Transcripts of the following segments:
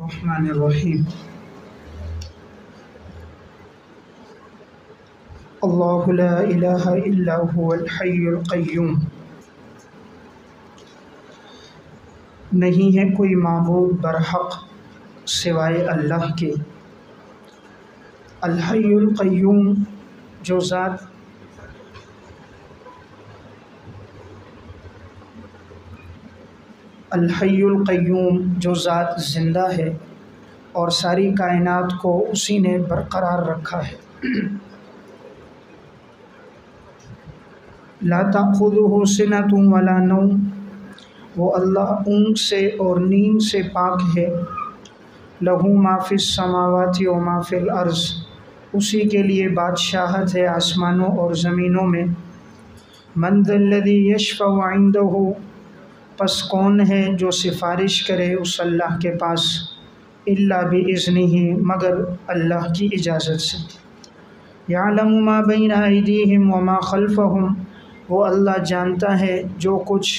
الرحمن الرحیم اللہ لا الہ الا هو الحی القیوم۔ نہیں ہے کوئی معبود برحق سوائے اللہ کے، الحی القیوم جو ذات الحی القیوم جو ذات زندہ ہے اور ساری کائنات کو اسی نے برقرار رکھا ہے۔ لا تأخذہ سنۃ ولا نوم، وہ اللہ اونگ سے اور نیند سے پاک ہے۔ لہ ما فی السماوات و ما فی الارض، اسی کے لیے بادشاہت ہے آسمانوں اور زمینوں میں۔ من ذا الذی یشفع عندہ، پس کون ہے جو سفارش کرے اس اللہ کے پاس، الا باذنہ، مگر اللہ کی اجازت سے۔ یعلم ما بین ایدیہم وما خلفہم، وہ اللہ جانتا ہے جو کچھ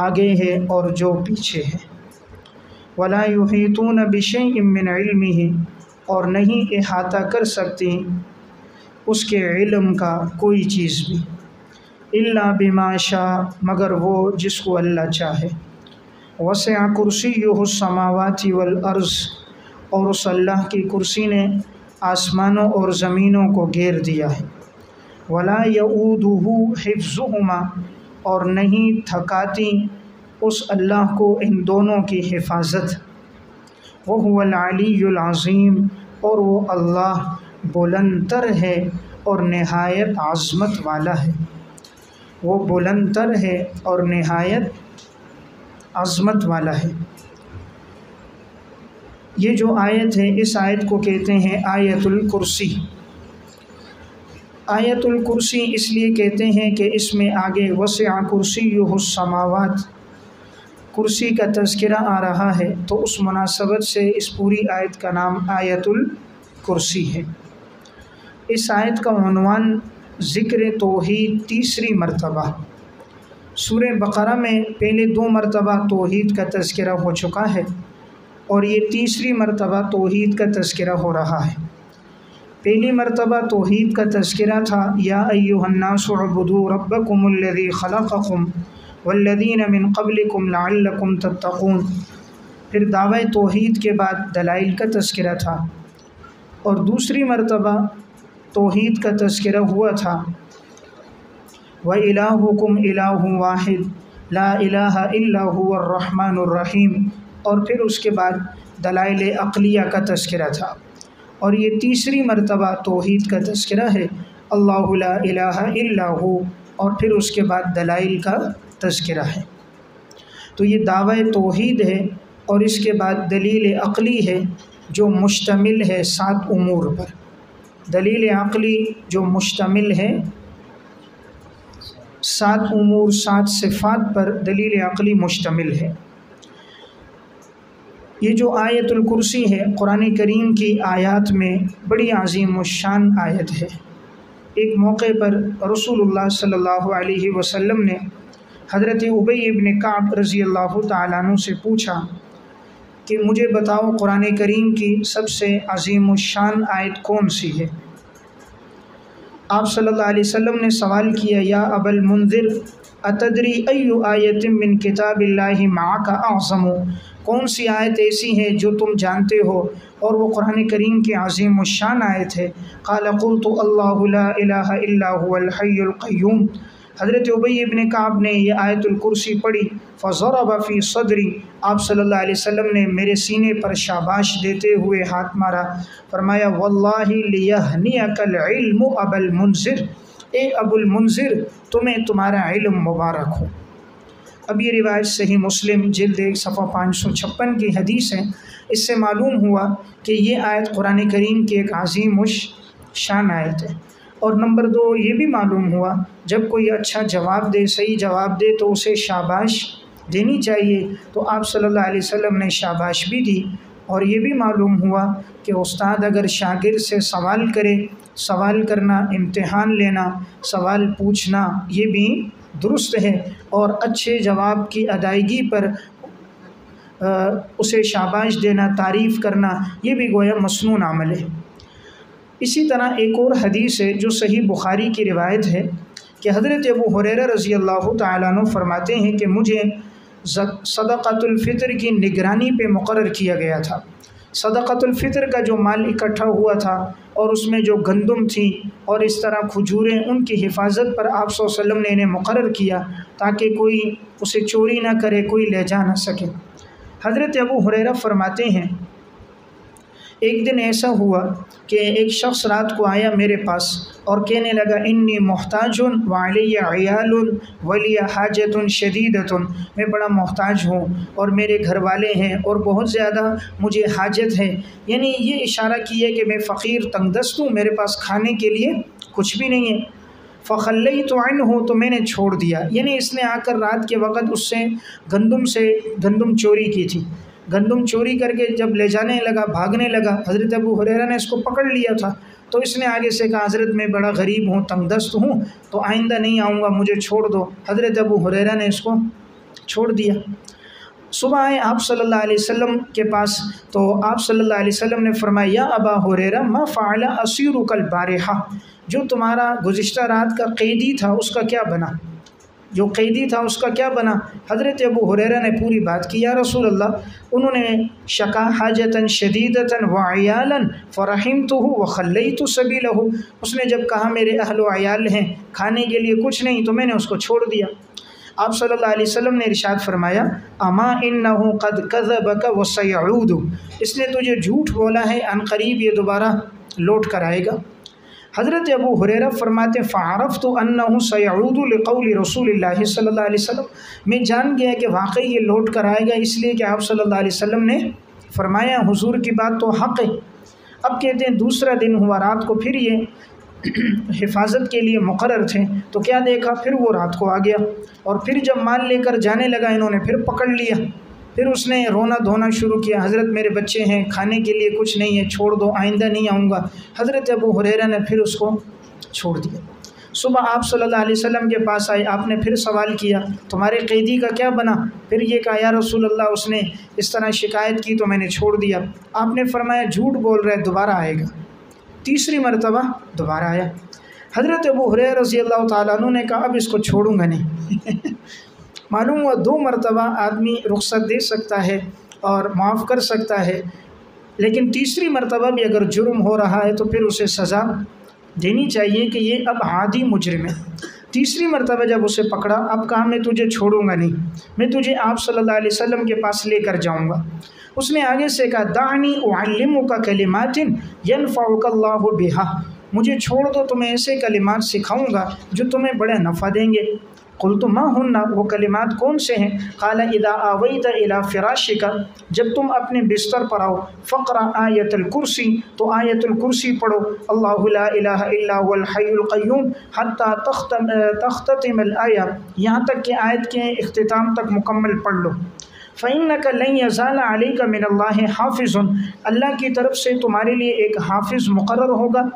آگے ہے اور جو پیچھے ہے۔ ولا یحیطون بشیء من علمہ، اور نہیں احاطہ کر سکتی اس کے علم کا کوئی چیز بھی، الا بما شاء، مگر وہ جس کو اللہ چاہے۔ وسع کرسیہ السماوات والارض، اور اس اللہ کی کرسی نے آسمانوں اور زمینوں کو گھیر دیا ہے۔ ولا یؤودہ حفظہما، اور نہیں تھکاتی اس اللہ کو ان دونوں کی حفاظت۔ وہو العلی العظیم، اور وہ اللہ بلند تر ہے اور نہایت عظمت والا ہے۔ وہ بلند تر ہے اور نہایت عظمت والا ہے۔ یہ جو آیت ہے، اس آیت کو کہتے ہیں آیت الکرسی۔ آیت الکرسی اس لیے کہتے ہیں کہ اس میں آگے وسع کرسیہ السماوات، کرسی کا تذکرہ آ رہا ہے، تو اس مناسبت سے اس پوری آیت کا نام آیت الکرسی ہے۔ اس آیت کا عنوان ذکر توحید تیسری مرتبہ۔ سورہ بقرہ میں پہلے 2 مرتبہ توحید کا تذکرہ ہو چکا ہے، اور یہ تیسری مرتبہ توحید کا تذکرہ ہو رہا ہے۔ پہلی مرتبہ توحید کا تذکرہ تھا، یا ایھا الناس اعبدوا ربکم الذی خلقکم والذین من قبلکم لعلکم تتقون۔ پھر دعوی توحید کے بعد دلائل کا تذکرہ تھا، اور دوسری مرتبہ توحید کا تذکرہ ہوا تھا، وَإِلَٰهُكُمْ إِلَٰهٌ وَاحِدٌ لَا إِلَٰهَ إِلَّا هُوَ الرَّحْمَٰنُ الرَّحِيمُ، اور پھر اس کے بعد دلائل عقلیہ کا تذکرہ تھا، اور یہ تیسری مرتبہ توحید کا تذکرہ ہے، اللہ لا الہ الا ہو، اور پھر اس کے بعد دلائل کا تذکرہ ہے۔ تو یہ دعوی توحید ہے، اور اس کے بعد دلیل عقلی ہے جو مشتمل ہے 7 امور پر۔ دلیل عقلی جو مشتمل ہے 7 امور، 7 صفات پر دلیل عقلی مشتمل ہے۔ یہ جو آیت الکرسی ہے، قرآن کریم کی آیات میں بڑی عظیم الشان آیت ہے۔ ایک موقع پر رسول اللہ صلی اللہ علیہ وسلم نے حضرت ابی ابن کعب رضی اللہ تعالیٰ عنہ سے پوچھا کہ مجھے بتاؤ قرآن کریم کی سب سے عظیم الشان آیت کون سی ہے؟ آپ صلی اللہ علیہ وسلم نے سوال کیا، یا ابا المنذر اتدری ای آیت من کتاب اللہ معک اعظم، کون سی آیت ایسی ہے جو تم جانتے ہو اور وہ قرآن کریم کی عظیم الشان آیت ہے؟ قال قلت اللہ لا الہ الا هو الحی القیوم۔ حضرت ابی ابن کعب نے یہ آیت الکرسی پڑھی، فضرب فی صدری، آپ صلی اللہ علیہ وسلم نے میرے سینے پر شاباش دیتے ہوئے ہاتھ مارا، فرمایا واللہ لیہنیک العلم ابا المنذر، اے ابو المنذر تمہیں تمہارا علم مبارک ہو۔ اب یہ روایت صحیح مسلم جلد 1 صفحہ 556 کی حدیث ہے۔ اس سے معلوم ہوا کہ یہ آیت قرآن کریم کی ایک عظیم الشان آیت ہے۔ اور نمبر 2 یہ بھی معلوم ہوا جب کوئی اچھا جواب دے، صحیح جواب دے، تو اسے شاباش دینی چاہیے، تو آپ صلی اللہ علیہ وسلم نے شاباش بھی دی۔ اور یہ بھی معلوم ہوا کہ استاد اگر شاگرد سے سوال کرے، سوال کرنا، امتحان لینا، سوال پوچھنا، یہ بھی درست ہے، اور اچھے جواب کی ادائیگی پر اسے شاباش دینا، تعریف کرنا، یہ بھی گویا مسنون عمل ہے۔ اسی طرح ایک اور حدیث ہے جو صحیح بخاری کی روایت ہے کہ حضرت ابو ہریرہ رضی اللہ تعالیٰ عنہ فرماتے ہیں کہ مجھے صدقۃ الفطر کی نگرانی پہ مقرر کیا گیا تھا۔ صدقۃ الفطر کا جو مال اکٹھا ہوا تھا اور اس میں جو گندم تھی اور اس طرح کھجوریں، ان کی حفاظت پر آپ صلی اللہ علیہ وسلم نے انہیں مقرر کیا تاکہ کوئی اسے چوری نہ کرے، کوئی لے جا نہ سکے۔ حضرت ابو ہریرہ فرماتے ہیں ایک دن ایسا ہوا کہ ایک شخص رات کو آیا میرے پاس اور کہنے لگا انی محتاج وعلی عیال ولی حاجت شدیدۃ، میں بڑا محتاج ہوں اور میرے گھر والے ہیں اور بہت زیادہ مجھے حاجت ہے، یعنی یہ اشارہ کیا کہ میں فقیر تنگ دست ہوں، میرے پاس کھانے کے لیے کچھ بھی نہیں ہے۔ فخلیت عنہ، تو میں نے چھوڑ دیا، یعنی اس نے آ کر رات کے وقت اس سے گندم چوری کی تھی، گندم چوری کر کے جب لے جانے لگا، بھاگنے لگا، حضرت ابو ہریرہ نے اس کو پکڑ لیا تھا، تو اس نے آگے سے کہا حضرت میں بڑا غریب ہوں، تنگ دست ہوں، تو آئندہ نہیں آؤں گا، مجھے چھوڑ دو۔ حضرت ابو ہریرہ نے اس کو چھوڑ دیا۔ صبح آئے آپ صلی اللہ علیہ وسلم کے پاس، تو آپ صلی اللہ علیہ وسلم نے فرمایا یا ابا ہریرہ ما فعل اسیرک البارحہ، جو تمہارا گزشتہ رات کا قیدی تھا اس کا کیا بنا، جو قیدی تھا اس کا کیا بنا؟ حضرت ابو ہریرہ نے پوری بات کی، یا رسول اللہ انہوں نے شکا حاجتا شدیدتا وعیالا فرحمتہ وخلیت سبیلہ، اس نے جب کہا میرے اہل و عیال ہیں، کھانے کے لیے کچھ نہیں، تو میں نے اس کو چھوڑ دیا۔ آپ صلی اللہ علیہ وسلم نے ارشاد فرمایا اما انہ قد کذبک وسیعود، اس نے تجھے جھوٹ بولا ہے، عن قریب یہ دوبارہ لوٹ کر آئے گا۔ حضرت ابو ہریرہ فرماتے فعرفت انہ سیعود لقول رسول اللہ صلی اللہ علیہ وسلم، میں جان گیا کہ واقعی یہ لوٹ کر آئے گا، اس لیے کہ آپ صلی اللہ علیہ وسلم نے فرمایا حضور کی بات تو حق ہے۔ اب کہتے ہیں دوسرا دن ہوا، رات کو پھر یہ حفاظت کے لیے مقرر تھے، تو کیا دیکھا، پھر وہ رات کو آ گیا، اور پھر جب مال لے کر جانے لگا انہوں نے پھر پکڑ لیا، پھر اس نے رونا دھونا شروع کیا، حضرت میرے بچے ہیں، کھانے کے لیے کچھ نہیں ہے، چھوڑ دو، آئندہ نہیں آؤں گا۔ حضرت ابو ہریرہ نے پھر اس کو چھوڑ دیا۔ صبح آپ صلی اللہ علیہ وسلم کے پاس آئے، آپ نے پھر سوال کیا تمہارے قیدی کا کیا بنا؟ پھر یہ کہا یا رسول اللہ اس نے اس طرح شکایت کی تو میں نے چھوڑ دیا۔ آپ نے فرمایا جھوٹ بول رہے، دوبارہ آئے گا۔ تیسری مرتبہ دوبارہ آیا۔ حضرت ابو ہریرہ رضی اللہ تعالیٰ عنہ نے کہا اب اس کو چھوڑوں گا نہیں۔ معلوم ہوا 2 مرتبہ آدمی رخصت دے سکتا ہے اور معاف کر سکتا ہے، لیکن تیسری مرتبہ بھی اگر جرم ہو رہا ہے تو پھر اسے سزا دینی چاہیے کہ یہ اب عادی مجرم ہے۔ تیسری مرتبہ جب اسے پکڑا، اب کہا میں تجھے چھوڑوں گا نہیں، میں تجھے آپ صلی اللہ علیہ وسلم کے پاس لے کر جاؤں گا۔ اس نے آگے سے کہا دعنی اعلمک کلمات ینفعک اللہ بہا، مجھے چھوڑ دو، تمہیں ایسے کلمات سکھاؤں گا جو تمہیں بڑے نفع دیں گے۔ قلت ما ہن، وہ کلمات کون سے ہیں؟ قال اذا آویت الی فراشک، جب تم اپنے بستر پر آؤ، فقرأ آیت الکرسی، تو آیت الکرسی پڑھو، اللہ لا الہ الا هو الحی القیوم حتی تختتم الآیہ، یہاں تک کہ آیت کے اختتام تک مکمل پڑھ لو۔ فَإِنَّكَ لَن يَزَالَ عَلَيْكَ مِنَ اللَّهِ حَافِظٌ، اللہ کی طرف سے تمہارے لیے ایک حافظ مقرر ہوگا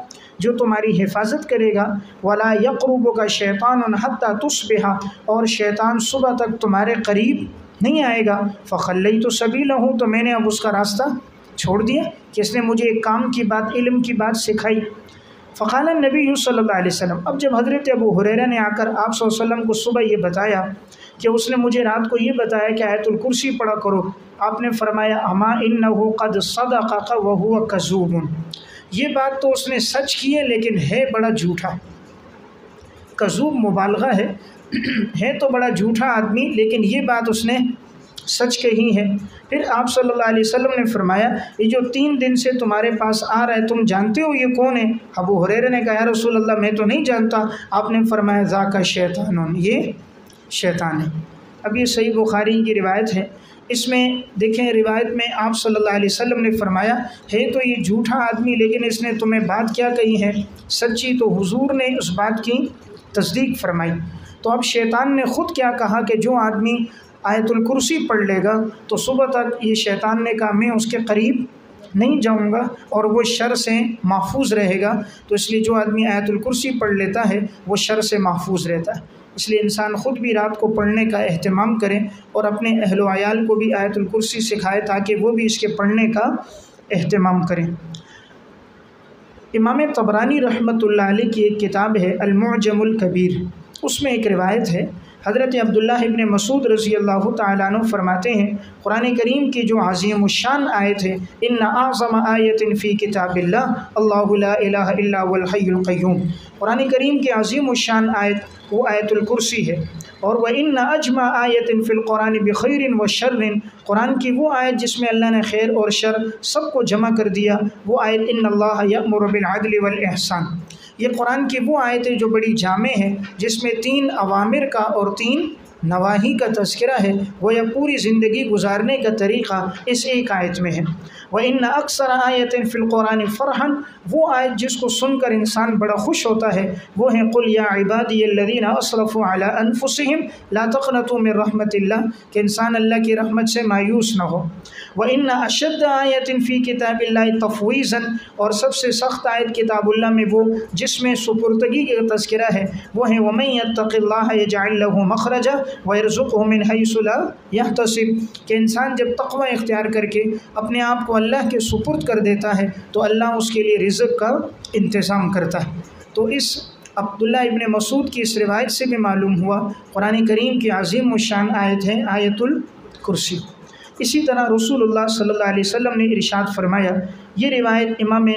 جو تمہاری حفاظت کرے گا۔ وَلَا يَقْرُبُكَ شَيْطَانٌ حَتَّى تُصْبِحَ، اور شیطان صبح تک تمہارے قریب نہیں آئے گا۔ فَخَلَّيْتُ سَبِيلَهُ، تو میں نے اب اس کا راستہ چھوڑ دیا کہ اس نے مجھے ایک کام کی بات، علم کی بات سکھائی۔ فقال النبی صلی اللہ علیہ وسلم، اب جب حضرت ابو ہریرہ نے آ کر آپ صلی اللہ علیہ وسلم کو صبح یہ بتایا کہ اس نے مجھے رات کو یہ بتایا کہ آیت الکرسی پڑھا کرو، آپ نے فرمایا اما انہ قد صدقک وہو کذوب، یہ بات تو اس نے سچ کی ہے لیکن ہے بڑا جھوٹا۔ کذوب مبالغہ ہے تو بڑا جھوٹا آدمی، لیکن یہ بات اس نے سچ کہی ہے۔ پھر آپ صلی اللہ علیہ وسلم نے فرمایا یہ جو 3 دن سے تمہارے پاس آ رہا ہے تم جانتے ہو یہ کون ہے؟ ابو ہریرہ نے کہا یا رسول اللہ میں تو نہیں جانتا۔ آپ نے فرمایا ذاک شیطان، یہ شیطان ہے۔ اب یہ صحیح بخاری کی روایت ہے، اس میں دیکھیں روایت میں آپ صلی اللہ علیہ وسلم نے فرمایا ہے تو یہ جھوٹا آدمی، لیکن اس نے تمہیں بات کیا کہی ہے سچی، تو حضور نے اس بات کی تصدیق فرمائی۔ تو اب شیطان نے خود کیا کہا کہ جو آدمی آیت الکرسی پڑھ لے گا تو صبح تک، یہ شیطان نے کہا میں اس کے قریب نہیں جاؤں گا اور وہ شر سے محفوظ رہے گا، تو اس لیے جو آدمی آیت الکرسی پڑھ لیتا ہے وہ شر سے محفوظ رہتا ہے۔ اس لیے انسان خود بھی رات کو پڑھنے کا اہتمام کرے اور اپنے اہل و عیال کو بھی آیت الکرسی سکھائے تاکہ وہ بھی اس کے پڑھنے کا اہتمام کریں۔ امام طبرانی رحمۃ اللہ علیہ کی ایک کتاب ہے المعجم الکبیر، اس میں ایک روایت ہے، حضرت عبداللہ ابن مسعود رضی اللہ تعالیٰ عنہ فرماتے ہیں قرآن کریم کی جو عظیم الشان آیت ہے ان اعظم آیت فی کتاب اللہ اللہ لا الہ الا هو الحی القیوم، قرآن کریم کی عظیم الشان آیت وہ آیت الکرسی ہے، اور وَإِنَّ أَجْمَعَ آیَةٍ فِي الْقُرْآنِ بِخَيْرٍ وَشَرٍ، قرآن کی وہ آیت جس میں اللہ نے خیر اور شر سب کو جمع کر دیا، وہ آیت ان اللہ یأمر بالعدل والإحسان، یہ قرآن کی وہ آیت ہے جو بڑی جامع ہے، جس میں 3 اوامر کا اور 3 نواہی کا تذکرہ ہے، وہ یہ پوری زندگی گزارنے کا طریقہ اس ایک آیت میں ہے۔ وَإِنَّ أَكْثَرَ آیَةٍ فِي الْقُرْآنِ فَرْحًا، وہ آیت جس کو سن کر انسان بڑا خوش ہوتا ہے وہ ہے قُلْ يَا عِبَادِيَ الَّذِينَ أَسْرَفُوا عَلَىٰ أَنفُسِهِمْ لَا تَقْنَطُوا مِن رَحْمَةِ اللَّهِ، کہ انسان اللہ کی رحمت سے مایوس نہ ہو۔ وَإِنَّ أَشَدَّ آیَةٍ فِي كِتَابِ اللَّهِ تَفْوِیضًا، اور سب سے سخت آیت کتاب اللہ میں وہ جس میں سپردگی کا تذکرہ ہے وہ ہے وَمَن يَتَّقِ اللَّهَ يَجْعَل لَّهُ مَخْرَجًا وَيَرْزُقْهُ مِنْ حَيْثُ لَا يَحْتَسِبُ، کہ انسان جب تقوی اختیار کر کے اپنے آپ کو اللہ کے سپرد کر دیتا ہے تو اللہ اس کے لیے رزق کا انتظام کرتا ہے۔ تو اس عبداللہ ابن مسعود کی اس روایت سے بھی معلوم ہوا قرآن کریم کی عظیم الشان آیت ہے آیت الکرسی۔ اسی طرح رسول اللہ صلی اللہ علیہ وسلم نے ارشاد فرمایا، یہ روایت امام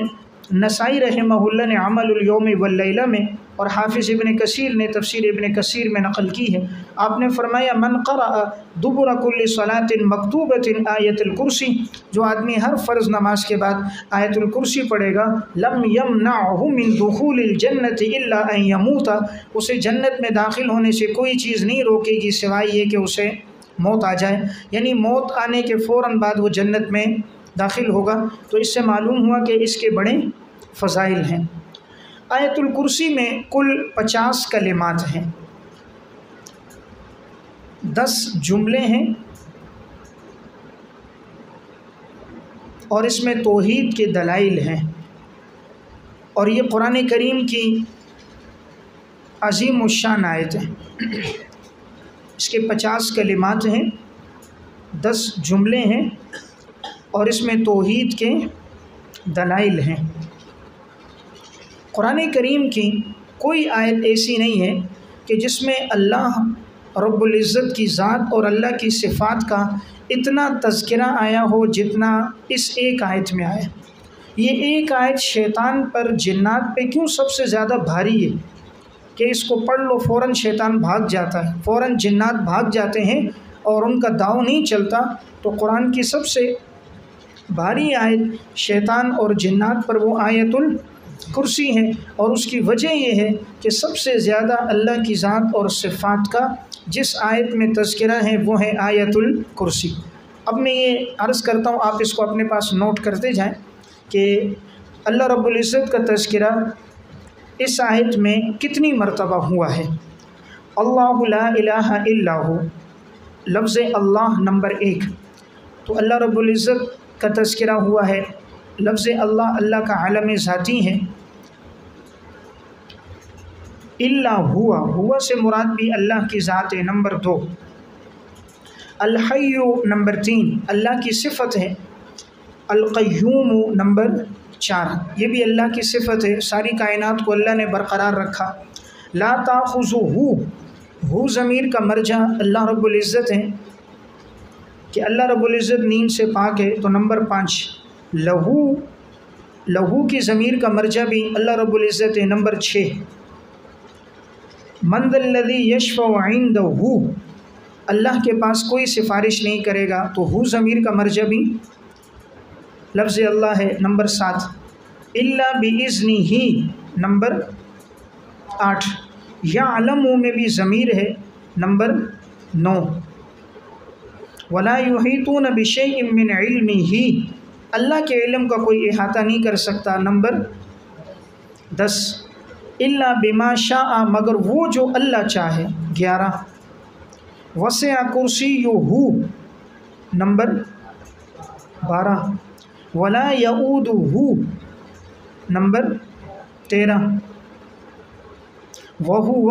نسائی رحمہ اللہ نے عمل الیوم واللیلہ میں اور حافظ ابن کثیر نے تفسیر ابن کثیر میں نقل کی ہے، آپ نے فرمایا من قرأ دبر کل صلاۃ مکتوبۃ آیت الکرسی، جو آدمی ہر فرض نماز کے بعد آیت الکرسی پڑھے گا لم یمنعہ من دخول الجنۃ الا ان یموت، اسے جنت میں داخل ہونے سے کوئی چیز نہیں روکے گی سوائے یہ کہ اسے موت آ جائے، یعنی موت آنے کے فوراً بعد وہ جنت میں داخل ہوگا۔ تو اس سے معلوم ہوا کہ اس کے بڑے فضائل ہیں۔ آیت الکرسی میں کل 50 کلمات ہیں، 10 جملے ہیں، اور اس میں توحید کے دلائل ہیں، اور یہ قرآن کریم کی عظیم الشان آیت ہے۔ اس کے 50 کلمات ہیں، 10 جملے ہیں، اور اس میں توحید کے دلائل ہیں۔ قرآن کریم کی کوئی آیت ایسی نہیں ہے کہ جس میں اللہ رب العزت کی ذات اور اللہ کی صفات کا اتنا تذکرہ آیا ہو جتنا اس ایک آیت میں آیا۔ یہ ایک آیت شیطان پر جنات پہ کیوں سب سے زیادہ بھاری ہے کہ اس کو پڑھ لو فوراً شیطان بھاگ جاتا ہے، فوراً جنات بھاگ جاتے ہیں اور ان کا داؤ نہیں چلتا، تو قرآن کی سب سے بھاری آیت شیطان اور جنات پر وہ آیت الکرسی ہے، اور اس کی وجہ یہ ہے کہ سب سے زیادہ اللہ کی ذات اور صفات کا جس آیت میں تذکرہ ہے وہ ہے آیت الکرسی۔ اب میں یہ عرض کرتا ہوں، آپ اس کو اپنے پاس نوٹ کرتے جائیں کہ اللہ رب العزت کا تذکرہ اس آیت میں کتنی مرتبہ ہوا ہے۔ اللہ لا الہ الا ہو، لفظ اللہ نمبر 1، تو اللہ رب العزت کا تذکرہ ہوا ہے۔ لفظ اللہ اللہ کا عالم ذاتی ہے۔ الا ہوا سے مراد بھی اللہ کی ذات ہے، نمبر 2۔ الحی نمبر 3، اللہ کی صفت ہے۔ القیوم نمبر 4، یہ بھی اللہ کی صفت ہے، ساری کائنات کو اللہ نے برقرار رکھا۔ لا تاخذہ، ضمیر کا مرجع اللہ رب العزت ہے کہ اللہ رب العزت نیند سے پاک ہے، تو نمبر 5۔ لہو کی ضمیر کا مرجع بھی اللہ رب العزت ہے، نمبر 6۔ من ذا الذی یشفع عندہ، اللہ کے پاس کوئی سفارش نہیں کرے گا، تو ہو ضمیر کا مرجع بھی لفظ اللہ ہے، نمبر 7۔ الا باذنہ، نمبر 8۔ یعلم میں بھی ضمیر ہے، نمبر 9۔ ولا یحیطون بشیء من علمہ، اللہ کے علم کا کوئی احاطہ نہیں کر سکتا، نمبر 10۔ الا بما شاء، مگر وہ جو اللہ چاہے، 11۔ وسع کرسیہ، نمبر 12۔ ولا یؤودہ، نمبر 13۔ وہو،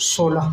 16।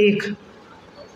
1,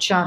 4,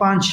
5,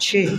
6,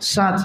7,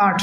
8,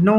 9,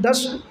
10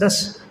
10,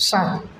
7,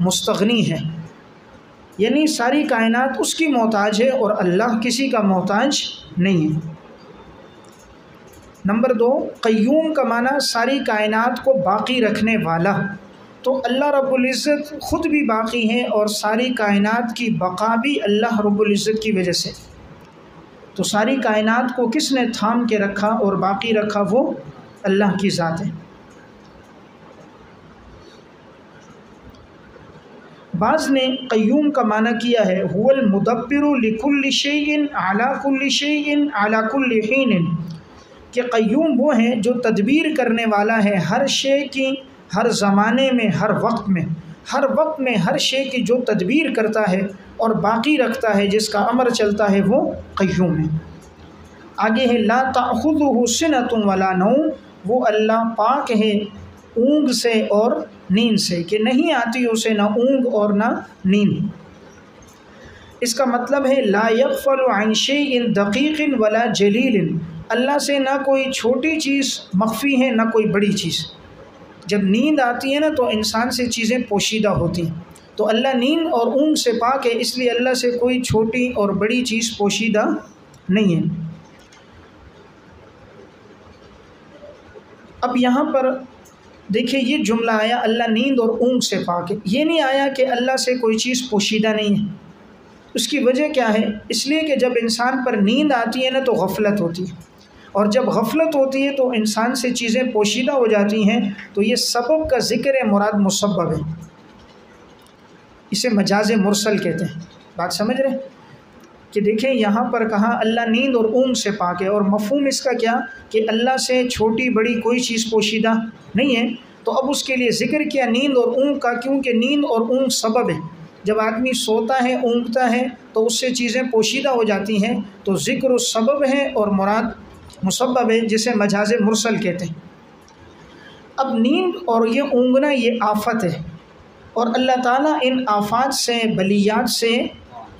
مستغنی ہے، یعنی ساری کائنات اس کی محتاج ہے اور اللہ کسی کا محتاج نہیں ہے۔ نمبر 2، قیوم کا معنی ساری کائنات کو باقی رکھنے والا، تو اللہ رب العزت خود بھی باقی ہے اور ساری کائنات کی بقا بھی اللہ رب العزت کی وجہ سے۔ تو ساری کائنات کو کس نے تھام کے رکھا اور باقی رکھا؟ وہ اللہ کی ذات ہے۔ بعض نے قیوم کا معنی کیا ہے هو المدبر لكل شيء على كل شيء على كل حين، کہ قیوم وہ ہے جو تدبیر کرنے والا ہے ہر شے کی، ہر زمانے میں، ہر وقت میں ہر شے کی جو تدبیر کرتا ہے اور باقی رکھتا ہے، جس کا امر چلتا ہے، وہ قیوم ہے۔ آگے ہے لا تأخذہ سنۃ ولا نوم، وہ اللہ پاک ہے اونگ سے اور نیند سے، کہ نہیں آتی اسے نہ اونگ اور نہ نیند۔ اس کا مطلب ہے لا یغفل عن شیء دقیق ولا جلیل، اللہ سے نہ کوئی چھوٹی چیز مخفی ہے نہ کوئی بڑی چیز۔ جب نیند آتی ہے نا تو انسان سے چیزیں پوشیدہ ہوتی ہیں، تو اللہ نیند اور اونگ سے پاک ہے، اس لیے اللہ سے کوئی چھوٹی اور بڑی چیز پوشیدہ نہیں ہے۔ اب یہاں پر دیکھیں یہ جملہ آیا اللہ نیند اور اونگ سے پاک ہے، یہ نہیں آیا کہ اللہ سے کوئی چیز پوشیدہ نہیں ہے۔ اس کی وجہ کیا ہے؟ اس لیے کہ جب انسان پر نیند آتی ہے نا تو غفلت ہوتی ہے، اور جب غفلت ہوتی ہے تو انسان سے چیزیں پوشیدہ ہو جاتی ہیں، تو یہ سبب کا ذکر ہے، مراد مسبب ہے، اسے مجاز مرسل کہتے ہیں۔ بات سمجھ رہے ہیں کہ دیکھیں یہاں پر کہا اللہ نیند اور اونگ سے پاک ہے، اور مفہوم اس کا کیا کہ اللہ سے چھوٹی بڑی کوئی چیز پوشیدہ نہیں ہے، تو اب اس کے لیے ذکر کیا نیند اور اونگ کا، کیونکہ نیند اور اونگ سبب ہے۔ جب آدمی سوتا ہے، اونگتا ہے، تو اس سے چیزیں پوشیدہ ہو جاتی ہیں، تو ذکر و سبب ہے اور مراد مسبب ہے، جسے مجاز مرسل کہتے ہیں۔ اب نیند اور یہ اونگنا یہ آفت ہے، اور اللہ تعالیٰ ان آفات سے، بلیات سے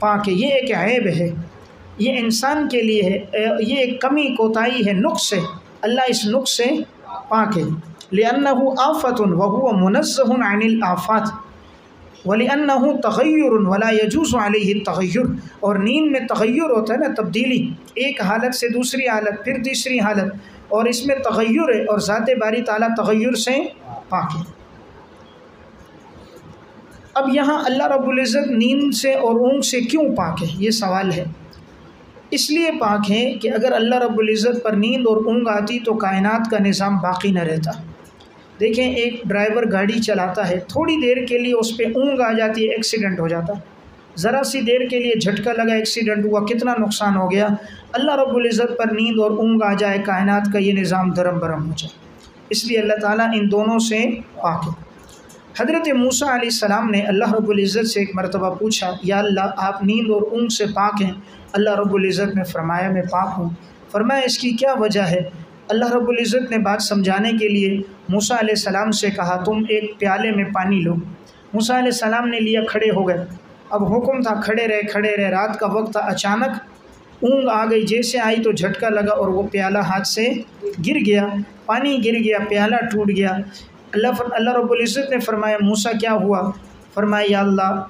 پاک ہے، یہ ایک عیب ہے، یہ انسان کے لیے ہے، یہ ایک کمی کوتاہی ہے، نقص ہے، اللہ اس نقص سے پاک ہے۔ لِأَنَّهُ آفَةٌ وَهُوَ مُنَزَّهٌ عَنِ الْآفَاتِ وَلِأَنَّهُ تَغَيُّرٌ وَلَا يَجُوزُ عَلَيْهِ التَّغَيُّرُ، اور نیند میں تغیر ہوتا ہے نا، تبدیلی، ایک حالت سے دوسری حالت، پھر تیسری حالت، اور اس میں تغیر ہے، اور ذات باری تعالیٰ تغیر سے پاک ہے۔ اب یہاں اللہ رب العزت نیند سے اور اونگ سے کیوں پاک ہے؟ یہ سوال ہے۔ اس لیے پاک ہے کہ اگر اللہ رب العزت پر نیند اور اونگ آتی تو کائنات کا نظام باقی نہ رہتا۔ دیکھیں ایک ڈرائیور گاڑی چلاتا ہے، تھوڑی دیر کے لیے اس پہ اونگ آ جاتی ہے، ایکسیڈنٹ ہو جاتا ہے، ذرا سی دیر کے لیے جھٹکا لگا، ایکسیڈنٹ ہوا، کتنا نقصان ہو گیا۔ اللہ رب العزت پر نیند اور اونگ آ جائے، کائنات کا یہ نظام درم برم ہو جائے، اس لیے اللہ تعالیٰ ان دونوں سے پاک ہے۔ حضرت موسیٰ علیہ السلام نے اللہ رب العزت سے ایک مرتبہ پوچھا، یا اللہ آپ نیند اور اونگ سے پاک ہیں؟ اللہ رب العزت نے فرمایا میں پاک ہوں۔ فرمایا اس کی کیا وجہ ہے؟ اللہ رب العزت نے بات سمجھانے کے لیے موسیٰ علیہ السلام سے کہا تم ایک پیالے میں پانی لو۔ موسیٰ علیہ السلام نے لیا، کھڑے ہو گئے، اب حکم تھا کھڑے رہے، رات کا وقت تھا، اچانک اونگ آ گئی، جیسے آئی تو جھٹکا لگا اور وہ پیالہ ہاتھ سے گر گیا، پانی گر گیا، پیالہ ٹوٹ گیا۔ اللہ رب العزت نے فرمایا موسیٰ کیا ہوا؟ فرمایا یا اللہ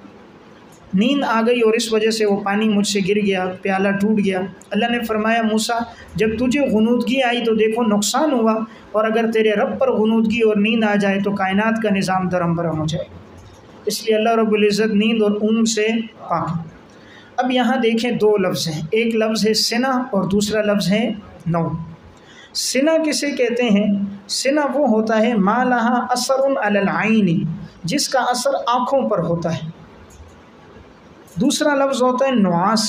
نیند آ گئی اور اس وجہ سے وہ پانی مجھ سے گر گیا، پیالہ ٹوٹ گیا۔ اللہ نے فرمایا موسیٰ جب تجھے غنودگی آئی تو دیکھو نقصان ہوا، اور اگر تیرے رب پر غنودگی اور نیند آ جائے تو کائنات کا نظام درم برم ہو جائے، اس لیے اللہ رب العزت نیند اور اونگ سے پاک۔ اب یہاں دیکھیں دو لفظ ہیں، ایک لفظ ہے سنا اور دوسرا لفظ ہے نوم۔ سنا کسے کہتے ہیں؟ سنا وہ ہوتا ہے ما لہا اثر علی العین، جس کا اثر آنکھوں پر ہوتا ہے۔ دوسرا لفظ ہوتا ہے نعاس۔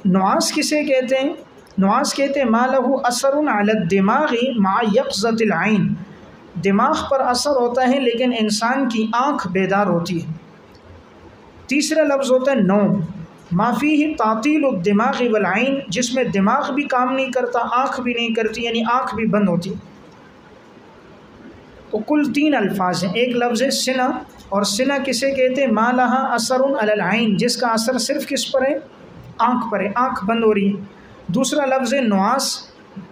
نعاس کسے کہتے ہیں؟ نعاس کہتے ہیں ما لہ اثر علی الدماغ مع یقظۃ العین، دماغ پر اثر ہوتا ہے لیکن انسان کی آنکھ بیدار ہوتی ہے۔ تیسرا لفظ ہوتا ہے نوم، ما فیہ تعطیل الدماغ والعین، جس میں دماغ بھی کام نہیں کرتا، آنکھ بھی نہیں کرتی، یعنی آنکھ بھی بند ہوتی۔ تو کل تین الفاظ ہیں، ایک لفظ ہے سنا، اور سنا کسے کہتے ہیں؟ ما لہا اثر علی العین، جس کا اثر صرف کس پر ہے؟ آنکھ پر ہے، آنکھ بند ہو رہی ہے۔ دوسرا لفظ ہے نعاس،